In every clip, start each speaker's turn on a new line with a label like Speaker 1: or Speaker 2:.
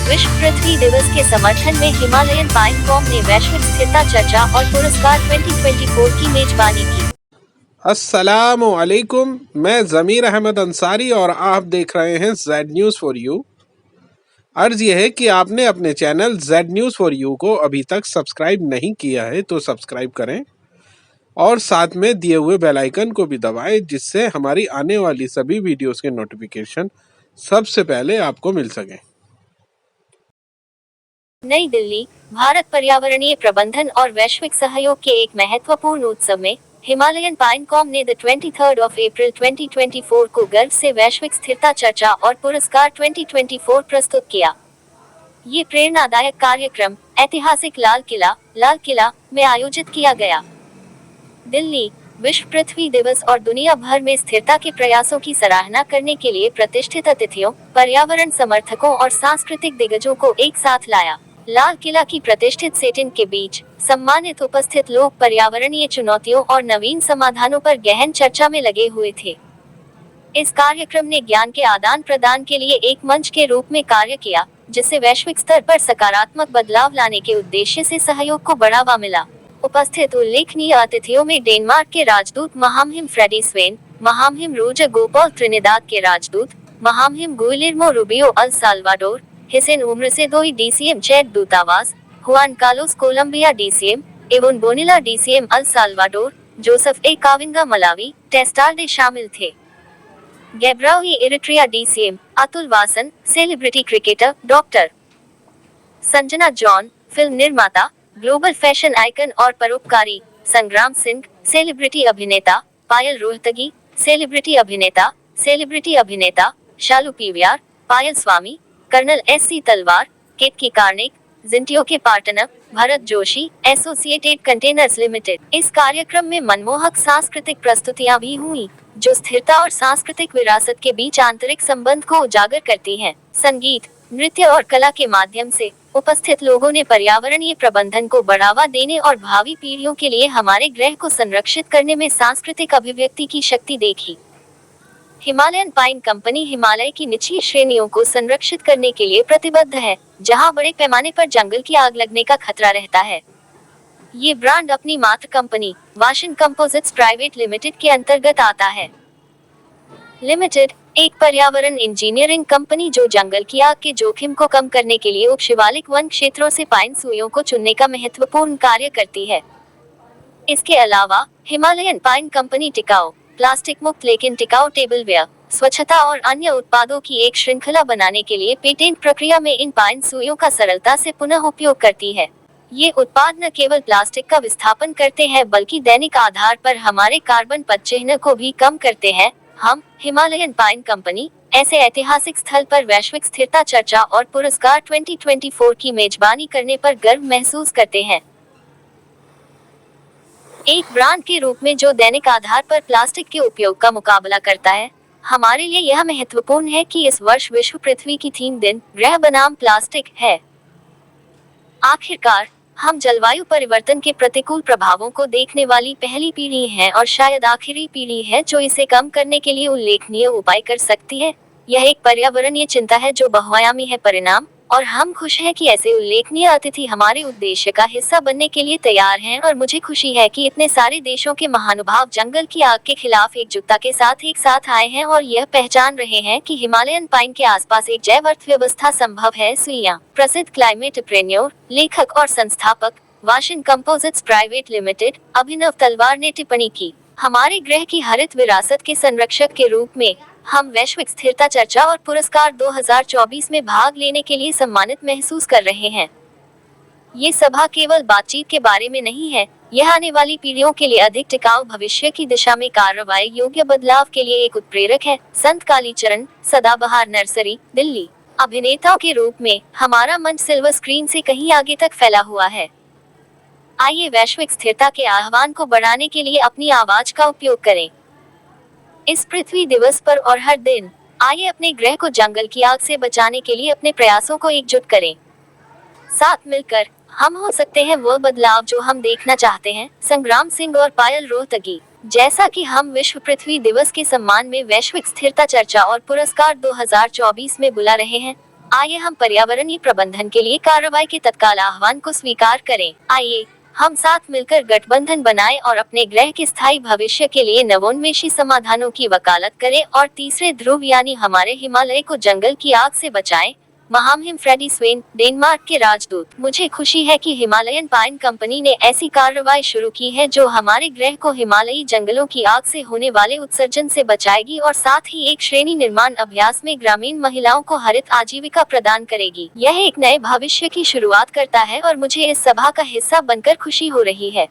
Speaker 1: विश्व पृथ्वी दिवस के समर्थन में हिमालयन पाइन कॉम ने वैश्विक स्थिरता चर्चा और पुरस्कार 2024 की मेजबानी की।
Speaker 2: अस्सलामु अलैकुम, मैं ज़मीर अहमद अंसारी और आप देख रहे हैं जेड न्यूज़ फॉर यू। अर्ज यह है कि आपने अपने channel Z news for you को अभी तक सब्सक्राइब नहीं किया है तो सब्सक्राइब करें और साथ में दिए हुए बेल आइकन को भी दबाएं, जिससे हमारी आने वाली सभी वीडियोस के नोटिफिकेशन सबसे पहले आपको मिल सकें।
Speaker 1: नई दिल्ली, भारत पर्यावरणीय प्रबंधन और वैश्विक सहयोग के एक महत्वपूर्ण उत्सव में हिमालयन पाइन कॉम ने 23 अप्रैल 2024 को गर्व से वैश्विक स्थिरता चर्चा और पुरस्कार 2024 प्रस्तुत किया। ये प्रेरणादायक कार्यक्रम ऐतिहासिक लाल किला में आयोजित किया गया। दिल्ली, विश्व पृथ्वी दिवस और दुनिया भर में स्थिरता के प्रयासों की सराहना करने के लिए प्रतिष्ठित अतिथियों, पर्यावरण समर्थकों और सांस्कृतिक दिग्गजों को एक साथ लाया। लाल किला की प्रतिष्ठित सेटिंग के बीच सम्मानित उपस्थित लोग पर्यावरणीय चुनौतियों और नवीन समाधानों पर गहन चर्चा में लगे हुए थे। इस कार्यक्रम ने ज्ञान के आदान प्रदान के लिए एक मंच के रूप में कार्य किया, जिससे वैश्विक स्तर पर सकारात्मक बदलाव लाने के उद्देश्य से सहयोग को बढ़ावा मिला। उपस्थित उल्लेखनीय अतिथियों में डेनमार्क के राजदूत महामहिम फ्रेडी स्वेन, महामहिम रोजर गोपाल त्रिनिदाद के राजदूत, महामहिम गुइलेर्मो रूबियो अल साल्वाडोर, हिसेन उम्र से दोई डीसीएम चैड दूतावास, हुआन कार्लोस कोलंबिया डीसीएम, एवं Bonilla DCM El Salvador, Joseph A Kavinga Malawi, टेस्टाल्डे शामिल थे। गैब्राओई Eritrea DCM, Atul Vasan, celebrity cricketer doctor Sanjana John, film निर्माता, ग्लोबल फैशन आइकन और परोपकारी संग्राम सिंह, सेलिब्रिटी अभिनेता पायल रोहतगी, सेलिब्रिटी अभिनेता शालू पीवीआर, पायल स्वामी, कर्नल एससी तलवार, केतकी कार्निक, जिंटियो के partner Bharat Joshi, associated containers limited. इस कार्यक्रम में मनमोहक सांस्कृतिक प्रस्तुतियां भी हुई, जो स्थिरता और सांस्कृतिक विरासत के बीच आंतरिक संबंध को उजागर करती हैं। संगीत, नृत्य और कला के माध्यम से उपस्थित लोगों ने पर्यावरणीय प्रबंधन को बढ़ावा देने और भावी पीढ़ियों के लिए हमारे ग्रह को संरक्षित करने में सांस्कृतिक अभिव्यक्ति की शक्ति देखी। हिमालयन पाइन कंपनी हिमालय की निचली श्रेणियों को संरक्षित करने के लिए प्रतिबद्ध है, जहां बड़े पैमाने पर जंगल की आग लगने का खतरा रहता है। ये ब्रांड अपनी मात्र कंपनी वाशन कंपोजिट्स प्राइवेट लिमिटेड के अंतर्गत आता है। लिमिटेड एक पर्यावरण इंजीनियरिंग कंपनी जो जंगल की आग के जोखिम को कम करने के लिए उप शिवालिक वन क्षेत्रों से पाइन सुइयों को चुनने का महत्वपूर्ण कार्य करती है। इसके अलावा हिमालयन पाइन कंपनी टिकाऊ, प्लास्टिक मुक्त लेकिन टिकाऊ टेबलवेयर, स्वच्छता और अन्य उत्पादों की एक श्रृंखला बनाने के लिए पेटेंट प्रक्रिया में इन पाइन सुइयों का सरलता से पुनः उपयोग करती है। ये उत्पाद न केवल प्लास्टिक का विस्थापन करते हैं, बल्कि दैनिक आधार पर हमारे कार्बन पदचिह्न को भी कम करते हैं। हम हिमालयन पाइन कंपनी ऐसे ऐतिहासिक स्थल पर वैश्विक स्थिरता चर्चा और पुरस्कार 2024 की मेजबानी करने पर गर्व महसूस करते हैं। एक ब्रांड के रूप में जो दैनिक आधार पर प्लास्टिक के उपयोग का मुकाबला करता है, हमारे लिए यह महत्वपूर्ण है कि इस वर्ष विश्व पृथ्वी की थीम दिन ग्रह बनाम प्लास्टिक है। आखिरकार, हम जलवायु परिवर्तन के प्रतिकूल प्रभावों को देखने वाली पहली पीढ़ी हैं और शायद आखिरी पीढ़ी है जो इसे कम करने के लिए उल्लेखनीय उपाय कर सकती है। यह एक पर्यावरणीय चिंता है जो बहुआयामी है परिणाम, और हम खुश हैं कि ऐसे उल्लेखनीय अतिथि हमारे उद्देश्य का हिस्सा बनने के लिए तैयार हैं। और मुझे खुशी है कि इतने सारे देशों के महानुभाव जंगल की आग के खिलाफ एकजुटता के साथ एक साथ आए हैं और यह पहचान रहे हैं कि हिमालयन पाइन के आसपास एक जैव अर्थव्यवस्था संभव है। सुइयां। प्रसिद्ध क्लाइमेट प्रेन्योर, लेखक और संस्थापक वाशन कंपोजिट्स प्राइवेट लिमिटेड अभिनव तलवार ने टिप्पणी की, हमारे ग्रह की हरित विरासत के संरक्षक के रूप में हम वैश्विक स्थिरता चर्चा और पुरस्कार 2024 में भाग लेने के लिए सम्मानित महसूस कर रहे हैं। ये सभा केवल बातचीत के बारे में नहीं है, यह आने वाली पीढ़ियों के लिए अधिक टिकाऊ भविष्य की दिशा में कार्रवाई योग्य बदलाव के लिए एक उत्प्रेरक है। संत कालीचरण, सदाबहार नर्सरी, दिल्ली। अभिनेताओं के रूप में हमारा मंच सिल्वर स्क्रीन से कहीं आगे तक फैला हुआ है। आइए वैश्विक स्थिरता के आह्वान को बढ़ाने के लिए अपनी आवाज का उपयोग करें। इस पृथ्वी दिवस पर और हर दिन आइए अपने ग्रह को जंगल की आग से बचाने के लिए अपने प्रयासों को एकजुट करें। साथ मिलकर हम हो सकते हैं वो बदलाव जो हम देखना चाहते हैं। संग्राम सिंह और पायल रोहतगी। जैसा कि हम विश्व पृथ्वी दिवस के सम्मान में वैश्विक स्थिरता चर्चा और पुरस्कार 2024 में बुला रहे हैं, आइए हम पर्यावरणीय प्रबंधन के लिए कार्रवाई के तत्काल आह्वान को स्वीकार करें। आइए हम साथ मिलकर गठबंधन बनाएं और अपने ग्रह के स्थायी भविष्य के लिए नवोन्मेषी समाधानों की वकालत करें और तीसरे ध्रुव यानी हमारे हिमालय को जंगल की आग से बचाएं। महामहिम फ्रेडी स्वेन, डेनमार्क के राजदूत। मुझे खुशी है कि हिमालयन पाइन कंपनी ने ऐसी कार्रवाई शुरू की है जो हमारे ग्रह को हिमालयी जंगलों की आग से होने वाले उत्सर्जन से बचाएगी और साथ ही एक श्रेणी निर्माण अभ्यास में ग्रामीण महिलाओं को हरित आजीविका प्रदान करेगी। यह एक नए भविष्य की शुरुआत करता है और मुझे इस सभा का हिस्सा बनकर खुशी हो रही है।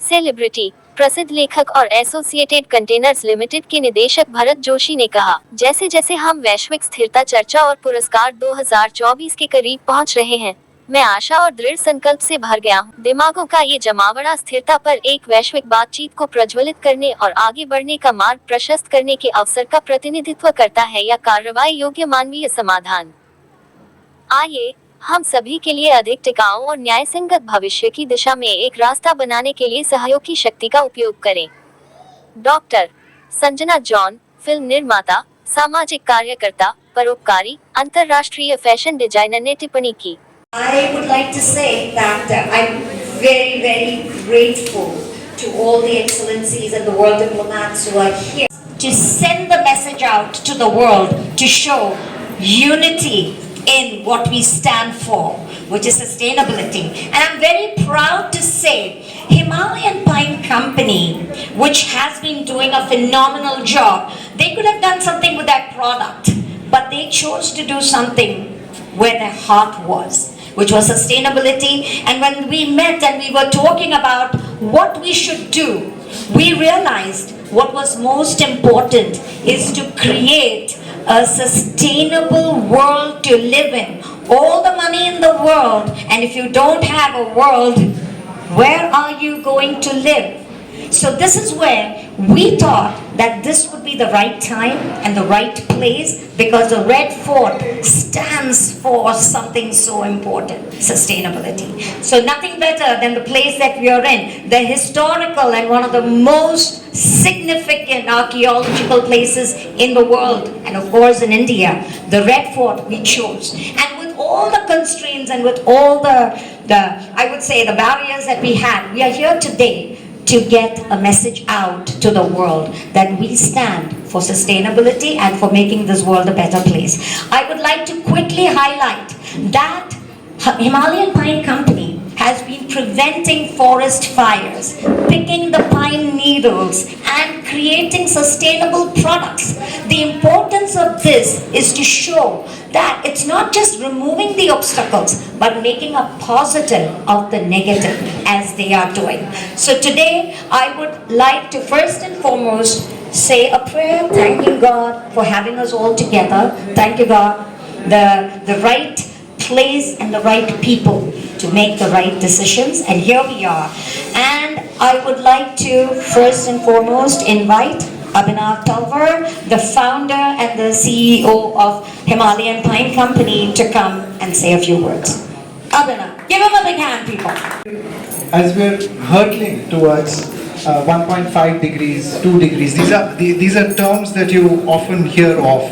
Speaker 1: सेलिब्रिटी। प्रसिद्ध लेखक और एसोसिएटेड कंटेनर्स लिमिटेड के निदेशक भरत जोशी ने कहा, जैसे जैसे हम वैश्विक स्थिरता चर्चा और पुरस्कार 2024 के करीब पहुंच रहे हैं, मैं आशा और दृढ़ संकल्प से भर गया हूं। दिमागों का ये जमावड़ा स्थिरता पर एक वैश्विक बातचीत को प्रज्वलित करने और आगे बढ़ने का मार्ग प्रशस्त करने के अवसर का प्रतिनिधित्व करता है या कार्रवाई योग्य मानवीय समाधान। आइए हम सभी के लिए अधिक टिकाऊ और न्यायसंगत भविष्य की दिशा में एक रास्ता बनाने के लिए सहयोग की शक्ति का उपयोग करें। डॉक्टर संजना जॉन, फिल्म निर्माता, सामाजिक कार्यकर्ता, परोपकारी, अंतर्राष्ट्रीय फैशन डिजाइनर ने टिप्पणी की।
Speaker 3: I would like to say that I'm very, very grateful to all the excellencies and the world diplomats who are here to send the message out to the world to show unity in what we stand for, which is sustainability. And I'm very proud to say Himalayan Pine Company, which has been doing a phenomenal job, they could have done something with that product, but they chose to do something where their heart was, which was sustainability. And when we met and we were talking about what we should do, we realized what was most important is to create a sustainable world to live in. All the money in the world, and if you don't have a world, where are you going to live? So this is where we thought that this would be the right time and the right place, because the Red Fort stands for something so important, sustainability. So nothing better than the place that we are in, the historical and one of the most significant archaeological places in the world, and of course in India, the Red Fort we chose. And with all the constraints and with all the I would say the barriers that we had, we are here today to get a message out to the world that we stand for sustainability and for making this world a better place. I would like to quickly highlight that Himalayan Pine Company has been preventing forest fires, picking the pine needles and creating sustainable products. The importance of this is to show that it's not just removing the obstacles, but making a positive of the negative as they are doing. So today I would like to first and foremost say a prayer thanking God for having us all together. Thank you God, the right place and the right people to make the right decisions, and here we are. And I would like to first and foremost invite Abhinav Talwar, the founder and the CEO of Himalayan Pine Company, to come and say a few words. Abhinav, give him a big hand, people.
Speaker 4: As we're hurtling towards 1.5 degrees, 2 degrees, these are terms that you often hear of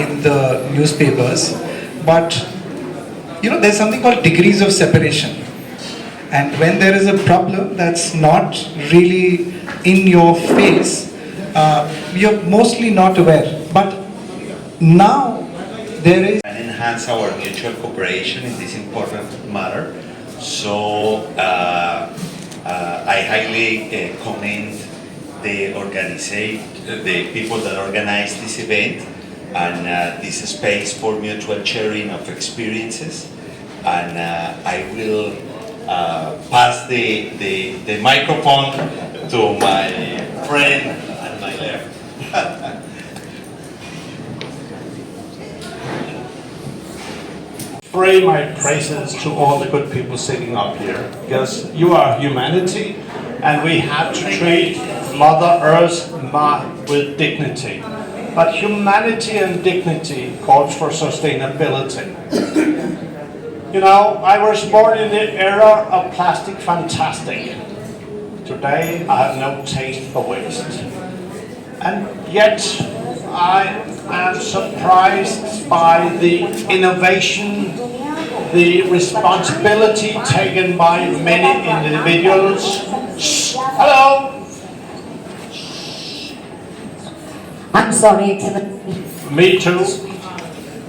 Speaker 4: in the newspapers, but you know, there's something called degrees of separation. And when there is a problem that's not really in your face, you're mostly not aware. But now there is...
Speaker 5: And enhance our mutual cooperation in this important matter. So I highly commend the people that organized this event and this space for mutual sharing of experiences. And I will pass the microphone to my friend at my left.
Speaker 6: Pray my praises to all the good people sitting up here, because you are humanity and we have to treat Mother Earth with dignity. But humanity and dignity calls for sustainability. You know, I was born in the era of plastic fantastic. Today I have no taste for waste. And yet I am surprised by the innovation, the responsibility taken by many individuals. Hello.
Speaker 3: I'm sorry, Excellency.
Speaker 6: Me too.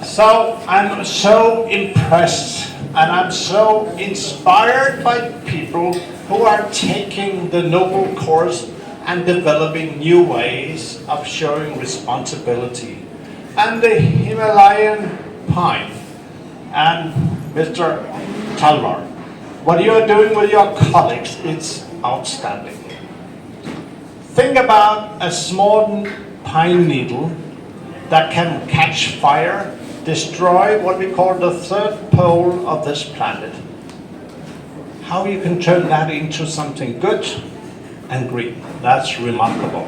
Speaker 6: So I'm so impressed and I'm so inspired by people who are taking the noble course and developing new ways of showing responsibility. And the Himalayan pine and Mr. Talwar, what you are doing with your colleagues is outstanding. Think about a small pine needle that can catch fire, destroy what we call the third pole of this planet. How you can turn that into something good and green, that's remarkable.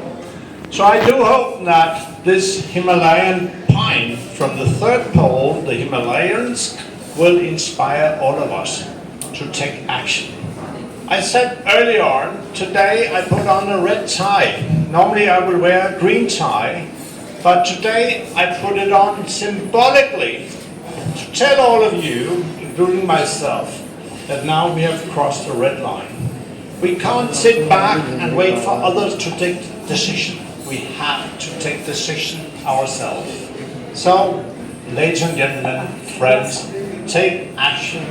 Speaker 6: So I do hope that this Himalayan pine from the third pole, the Himalayas, will inspire all of us to take action. I said earlier on, today I put on a red tie. Normally I would wear a green tie, but today I put it on symbolically to tell all of you, including myself, that now we have crossed the red line. We can't sit back and wait for others to take decision. We have to take decision ourselves. So, ladies and gentlemen, friends, take action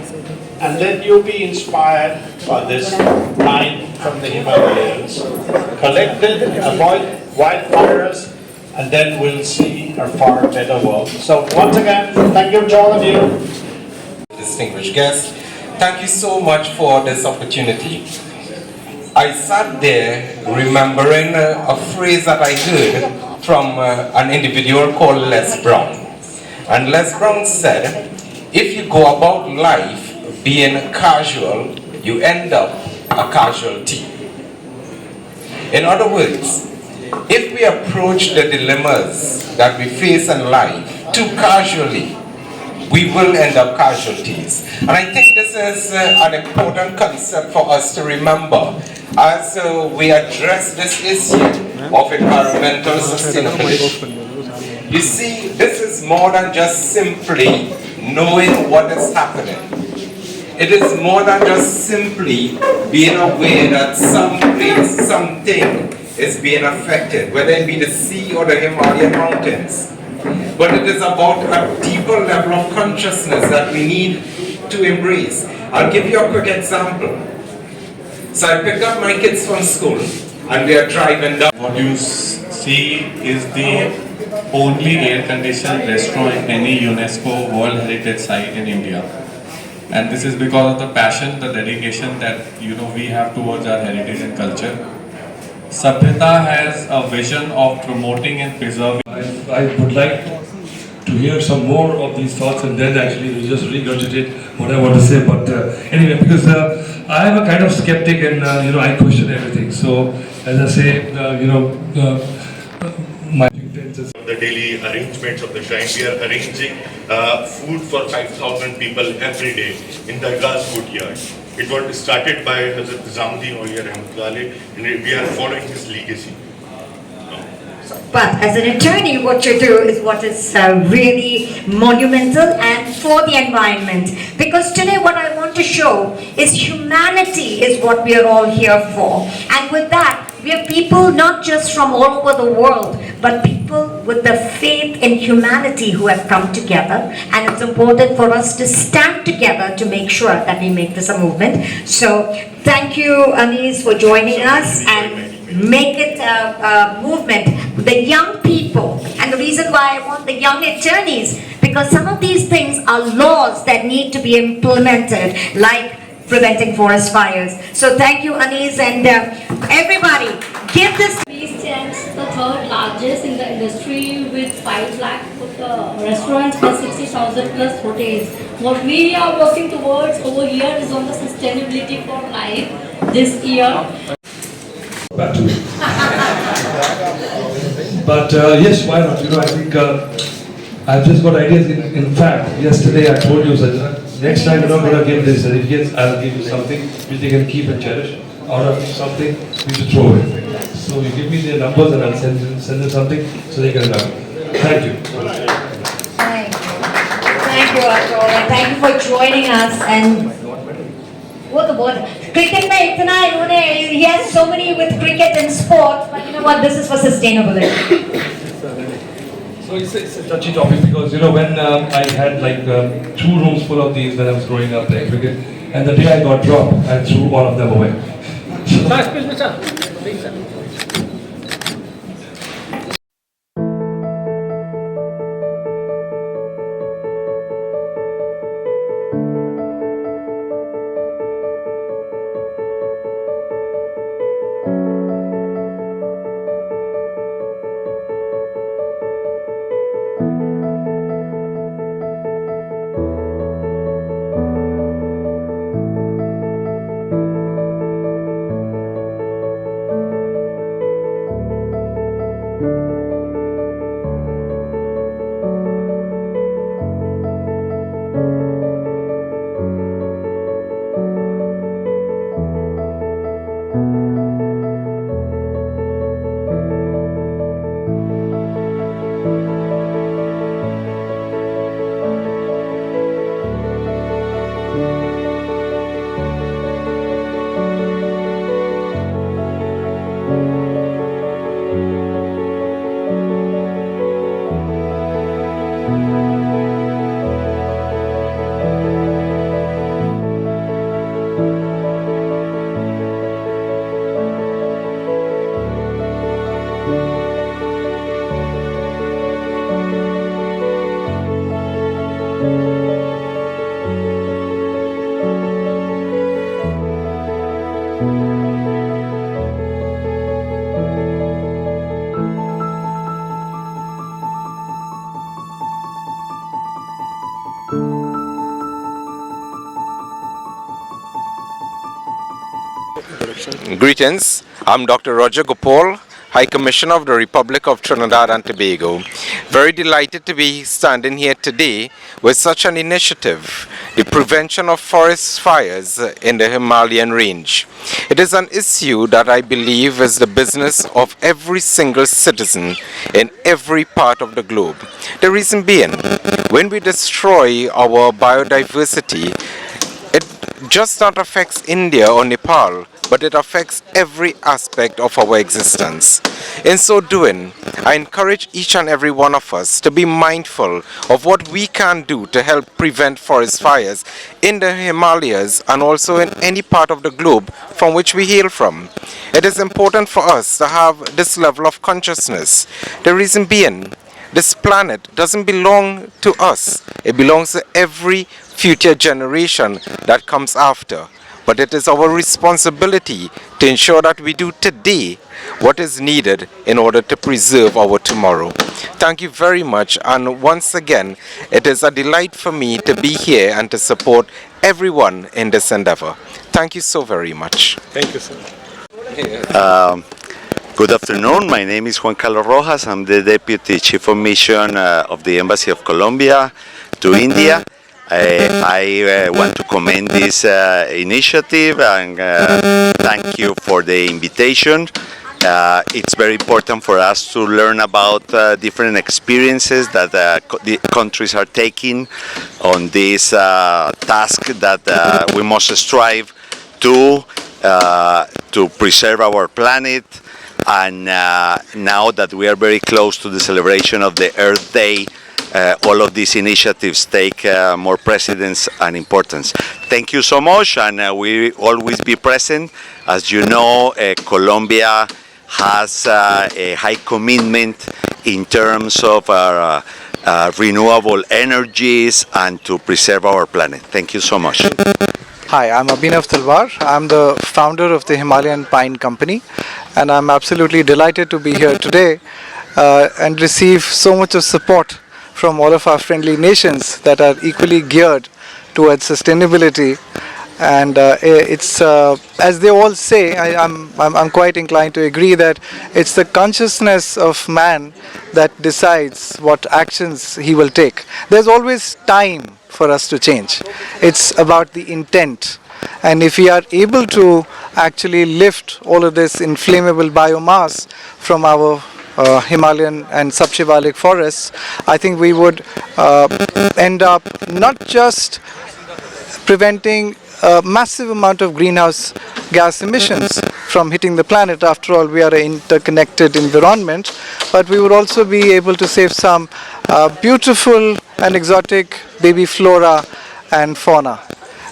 Speaker 6: and let you be inspired by this line from the Himalayas. Collect it, avoid wildfires, and then we'll see a far better world. So once again, thank you to all of you.
Speaker 7: Distinguished guests, thank you so much for this opportunity. I sat there remembering a phrase that I heard from an individual called Les Brown. And Les Brown said, if you go about life being casual, you end up a casualty. In other words, if we approach the dilemmas that we face in life too casually, we will end up casualties. And I think this is an important concept for us to remember as we address this issue of environmental sustainability. You see, this is more than just simply knowing what is happening. It is more than just simply being aware that some place, something is being affected, whether it be the sea or the Himalayan mountains. But it is about a deeper level of consciousness that we need to embrace. I'll give you a quick example. So I picked up my kids from school and we are driving down.
Speaker 8: What you see is the only air-conditioned restaurant in any UNESCO World Heritage Site in India. And this is because of the passion, the dedication that we have towards our heritage and culture. Sabhyata has a vision of promoting and preserving.
Speaker 9: I would like to hear some more of these thoughts and then actually we'll just regurgitate what I want to say. But anyway, because I am a kind of skeptic and I question everything. So as I say, my
Speaker 10: the daily arrangements of the shrine, we are arranging food for 5,000 people every day in Dargah's food yard. It was started by Hazrat Nizamuddin Auliya Rahmatullah, and we are following his legacy.
Speaker 3: But as an attorney, what you do is what is really monumental and for the environment. Because today what I want to show is humanity is what we are all here for. And with that, we have people not just from all over the world, but people with the faith in humanity who have come together. And it's important for us to stand together to make sure that we make this a movement. So thank you, Anis, for joining us and make it a movement. The young people, and the reason why I want the young attorneys, because some of these things are laws that need to be implemented, like preventing forest fires. So thank you, Anis, and everybody, give this.
Speaker 11: We stand the third largest in the industry with 5 lakh restaurants plus 60,000 plus hotels. What we are working towards over here is on the sustainability for life this year.
Speaker 9: back to it. But yes, why not? I think I've just got ideas. In fact, yesterday I told you, next time you're not going to give this certificates, I'll give you something which they can keep and cherish. Out of something, you should throw it. So you give me their numbers and I'll send them something so they can Thank you.
Speaker 3: Thank you. Thank you, Atul, and thank you for joining us. And वो तो बहुत cricket में इतना इन्होंने he has so many with cricket and sports, but you know what? This is for sustainability.
Speaker 9: So it's a touchy topic because when I had like 2 rooms full of these when I was growing up playing cricket, and the day I got dropped, I threw all of them away.
Speaker 7: Greetings, I'm Dr. Roger Gopal, High Commissioner of the Republic of Trinidad and Tobago. Very delighted to be standing here today with such an initiative, the prevention of forest fires in the Himalayan range. It is an issue that I believe is the business of every single citizen in every part of the globe. The reason being, when we destroy our biodiversity, it just not affects India or Nepal, but it affects every aspect of our existence. In so doing, I encourage each and every one of us to be mindful of what we can do to help prevent forest fires in the Himalayas and also in any part of the globe from which we hail from. It is important for us to have this level of consciousness. The reason being, this planet doesn't belong to us. It belongs to every future generation that comes after. But it is our responsibility to ensure that we do today what is needed in order to preserve our tomorrow. Thank you very much, and once again, it is a delight for me to be here and to support everyone in this endeavor. Thank you so very much.
Speaker 2: Thank you, sir.
Speaker 5: Good afternoon. My name is Juan Carlos Rojas. I'm the Deputy Chief of Mission of the Embassy of Colombia to India. I want to commend this initiative and thank you for the invitation. It's very important for us to learn about different experiences that the countries are taking on this task that we must strive to preserve our planet. And now that we are very close to the celebration of the Earth Day, all of these initiatives take more precedence and importance. Thank you so much, and we always be present. As you know, Colombia has a high commitment in terms of renewable energies and to preserve our planet. Thank you so much.
Speaker 4: Hi, I'm Abhinav Talwar. I'm the founder of the Himalayan Pine Company, and I'm absolutely delighted to be here today and receive so much of support from all of our friendly nations that are equally geared towards sustainability. And it's as they all say, I'm quite inclined to agree that it's the consciousness of man that decides what actions he will take. There's always time for us to change. It's about the intent. And if we are able to actually lift all of this inflammable biomass from our Himalayan and subshivalic forests, I think we would end up not just preventing a massive amount of greenhouse gas emissions from hitting the planet. After all, we are an interconnected environment, but we would also be able to save some beautiful and exotic baby flora and fauna.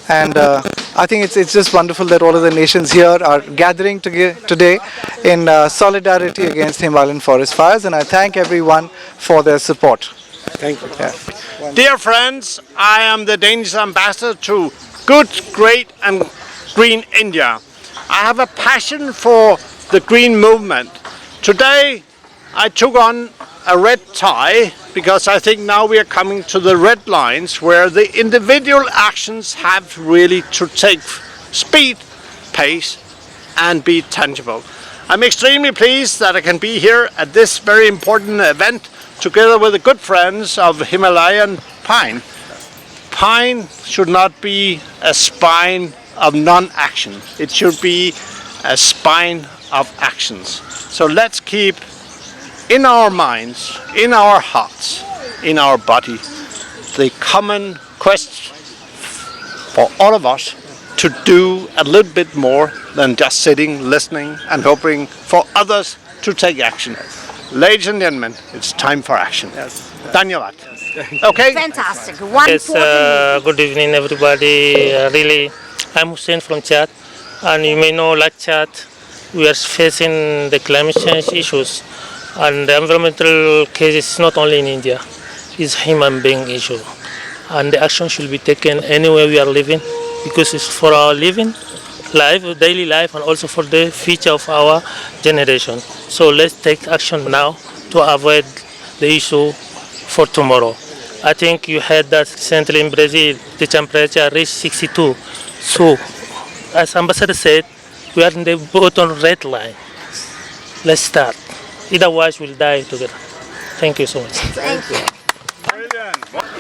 Speaker 4: And I think it's just wonderful that all of the nations here are gathering today in solidarity against Himalayan forest fires, and I thank everyone for their support.
Speaker 2: Thank you.
Speaker 4: Yeah.
Speaker 6: Dear friends, I am the Danish ambassador to Good, Great and Green India. I have a passion for the green movement. Today I took on a red tie because I think now we are coming to the red lines where the individual actions have really to take speed, pace and be tangible. I'm extremely pleased that I can be here at this very important event together with the good friends of Himalayan pine. Pine should not be a spine of non-action. It should be a spine of actions. So let's keep in our minds, in our hearts, in our body, the common quest for all of us to do a little bit more than just sitting, listening and hoping for others to take action. Ladies and gentlemen, it's time for action. Dhanyavad. Okay?
Speaker 3: Fantastic.
Speaker 12: Yes, good evening everybody. Really, I'm Hussein from Chad, and you may know like Chad, we are facing the climate change issues, and the environmental case is not only in India, it's a human being issue, and the action should be taken anywhere we are living, because it's for our living life, daily life, and also for the future of our generation. So let's take action now to avoid the issue for tomorrow. I think you heard that recently in Brazil the temperature reached 62. So, as Ambassador said, we are in the bottom red line. Let's start. Otherwise, we'll die together. Thank you so much.
Speaker 3: Thank you.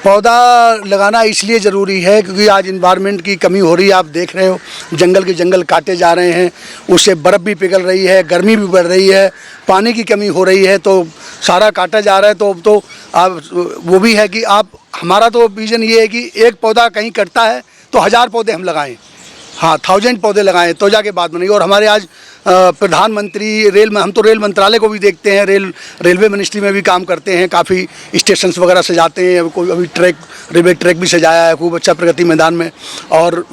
Speaker 13: पौधा लगाना इसलिए ज़रूरी है क्योंकि आज environment की कमी हो रही है। आप देख रहे हो जंगल के जंगल काटे जा रहे हैं, उससे बर्फ़ भी पिघल रही है, गर्मी भी बढ़ रही है, पानी की कमी हो रही है, तो सारा काटा जा रहा है। तो आप वो भी है कि आप हमारा तो विज़न ये है कि एक पौधा कहीं कटता है तो 1000 पौधे हम लगाएं, हाँ 1000 पौधे लगाएं तो जाके बात बनेगी। और हमारे आज प्रधानमंत्री हम तो रेल मंत्रालय को भी देखते हैं, रेलवे मिनिस्ट्री में भी काम करते हैं, काफ़ी स्टेशंस वगैरह सजाते हैं। कोई अभी रेलवे ट्रैक भी सजाया है खूब अच्छा प्रगति मैदान में, और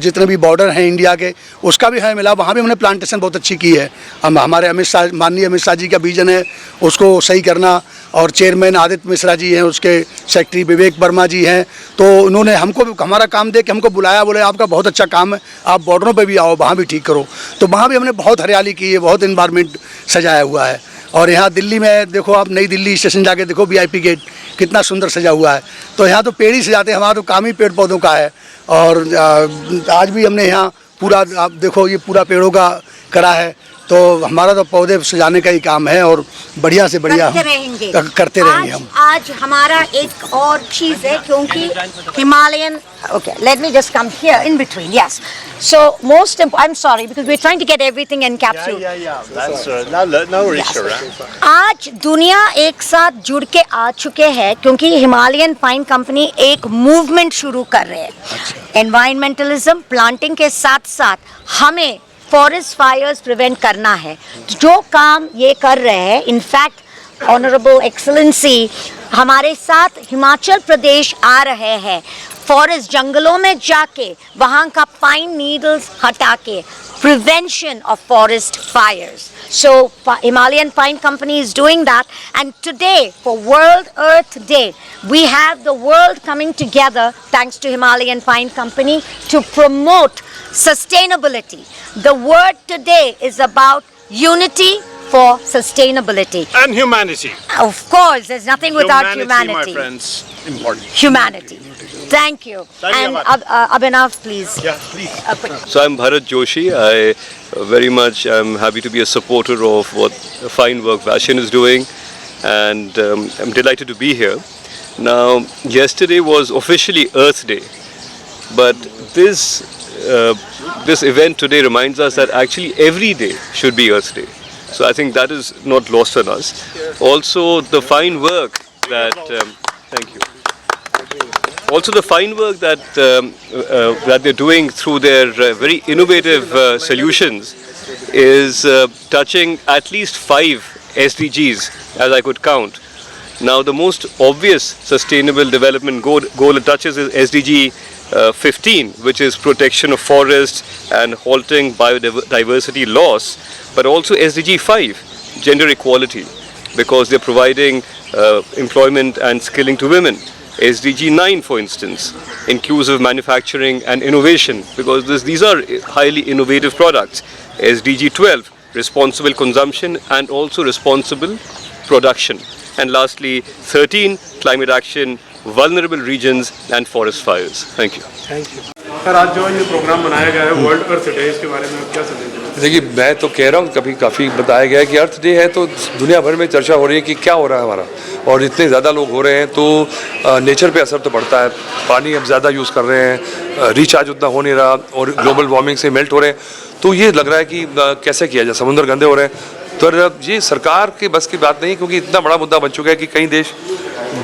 Speaker 13: जितने भी बॉर्डर हैं इंडिया के उसका भी हमें मिला, वहाँ भी हमने प्लांटेशन बहुत अच्छी की है। हमारे माननीय अमित शाह जी का विजन है उसको सही करना, और चेयरमैन आदित्य मिश्रा जी हैं, उसके सेक्रेटरी विवेक वर्मा जी हैं, तो उन्होंने हमको हमारा काम देख के हमको बुलाया, बोले आपका बहुत अच्छा काम है, आप बॉर्डरों पे भी आओ, वहाँ भी ठीक करो। तो वहाँ भी हमने बहुत हरियाली की है, बहुत इन्वायरमेंट सजाया हुआ है। और यहाँ दिल्ली में देखो, आप नई दिल्ली स्टेशन जाके देखो VIP गेट कितना सुंदर सजा हुआ है। तो यहाँ तो पेड़ ही सजाते हैं, हमारा तो काम ही पेड़ पौधों का है। और आज भी हमने यहाँ पूरा, आप देखो ये पूरा पेड़ों का करा है, तो हमारा तो पौधे सजाने का ही काम है, और बढ़िया से बढ़िया करते रहेंगे हम।
Speaker 3: आज हमारा एक और चीज है, क्योंकि Himalayan, okay, let me just come here in between, yes. So most I'm sorry because we're trying to get everything encapsulated.
Speaker 6: Yeah. That's no issue, right?
Speaker 3: आज दुनिया एक साथ जुड़ के आ चुके हैं क्योंकि हिमालयन पाइन कंपनी एक मूवमेंट शुरू कर रहे हैं। एनवायरमेंटलिज्म, प्लांटिंग के साथ साथ हमें फॉरेस्ट फायर्स प्रिवेंट करना है। जो काम ये कर रहे हैं, इनफैक्ट ऑनरेबल एक्सलेंसी हमारे साथ हिमाचल प्रदेश आ रहे हैं, फॉरेस्ट जंगलों में जाके वहाँ का पाइन नीडल्स हटा के prevention of forest fires. So Himalayan Pine Company is doing that, and today for World Earth Day we have the world coming together thanks to Himalayan Pine Company to promote sustainability. The word today is about unity for sustainability
Speaker 6: and humanity.
Speaker 3: Of course, there's nothing without humanity.
Speaker 6: My friends, important.
Speaker 3: Humanity. Thank you. And Abhinav, please.
Speaker 6: Yeah, please.
Speaker 14: So I'm Bharat Joshi. I very much am happy to be a supporter of what fine work Fashion is doing, and I'm delighted to be here. Now, yesterday was officially Earth Day, but this event today reminds us that actually every day should be Earth Day. So I think that is not lost on us. Also, the fine work that thank you. Also, the fine work that they're doing through their very innovative solutions is touching at least 5 SDGs, as I could count. Now, the most obvious sustainable development goal it touches is SDG 15, which is protection of forests and halting biodiversity loss, but also SDG 5, gender equality, because they're providing employment and skilling to women. SDG 9, for instance, inclusive manufacturing and innovation, because these are highly innovative products. SDG 12, responsible consumption and also responsible production. And lastly, 13, climate action, vulnerable regions and forest fires. Thank you.
Speaker 2: Thank you sir. आज जो ये programme बनाया गया है world अर्थ day, इसके बारे में आप क्या समझते हैं?
Speaker 9: देखिए, मैं तो कह रहा हूँ, काफ़ी बताया गया है कि अर्थ डे है तो दुनिया भर में चर्चा हो रही है कि क्या हो रहा है हमारा, और इतने ज़्यादा लोग हो रहे हैं तो नेचर पे असर तो पड़ता है। पानी हम ज़्यादा यूज़ कर रहे हैं, रिचार्ज उतना हो नहीं रहा, और ग्लोबल वार्मिंग से मेल्ट हो रहे हैं, तो ये लग रहा है कि कैसे किया जाए, समुद्र गंदे हो रहे हैं। तो ये सरकार के बस की बात नहीं, क्योंकि इतना बड़ा मुद्दा बन चुका है कि कई देश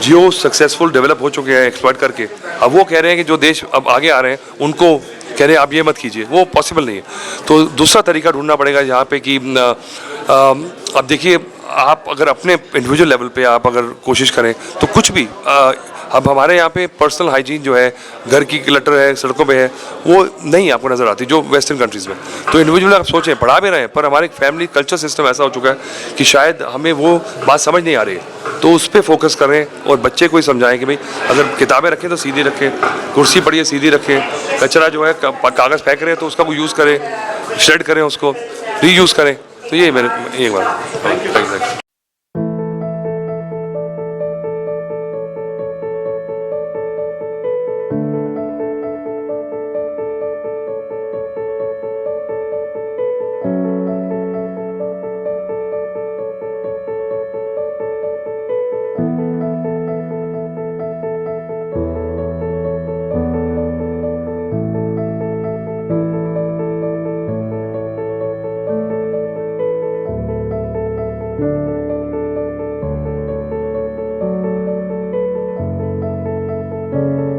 Speaker 9: जो सक्सेसफुल डेवलप हो चुके हैं एक्सप्लॉइट करके, अब वो कह रहे हैं कि जो देश अब आगे आ रहे हैं उनको कह रहे हैं आप ये मत कीजिए, वो पॉसिबल नहीं है। तो दूसरा तरीका ढूंढना पड़ेगा जहाँ पे कि अब देखिए, आप अगर अपने इंडिविजुअल लेवल पे आप अगर कोशिश करें तो कुछ भी अब हमारे यहाँ पे पर्सनल हाइजीन जो है, घर की क्लटर है, सड़कों पे है, वो नहीं आपको नज़र आती जो वेस्टर्न कंट्रीज़ में। तो इंडिविजुअल आप सोचें, पढ़ा भी रहे हैं, पर हमारे फैमिली कल्चर सिस्टम ऐसा हो चुका है कि शायद हमें वो बात समझ नहीं आ रही है। तो उस पर फोकस करें और बच्चे को ही समझाएं कि भाई अगर किताबें रखें तो सीधी रखें, कुर्सी पढ़िए सीधी रखें, कचरा जो है कागज़ फेंक रहे हैं तो उसका कोई यूज़ करें, श्रेड करें, उसको रीयूज़ करें। तो ये मेरे एक बात।
Speaker 15: you.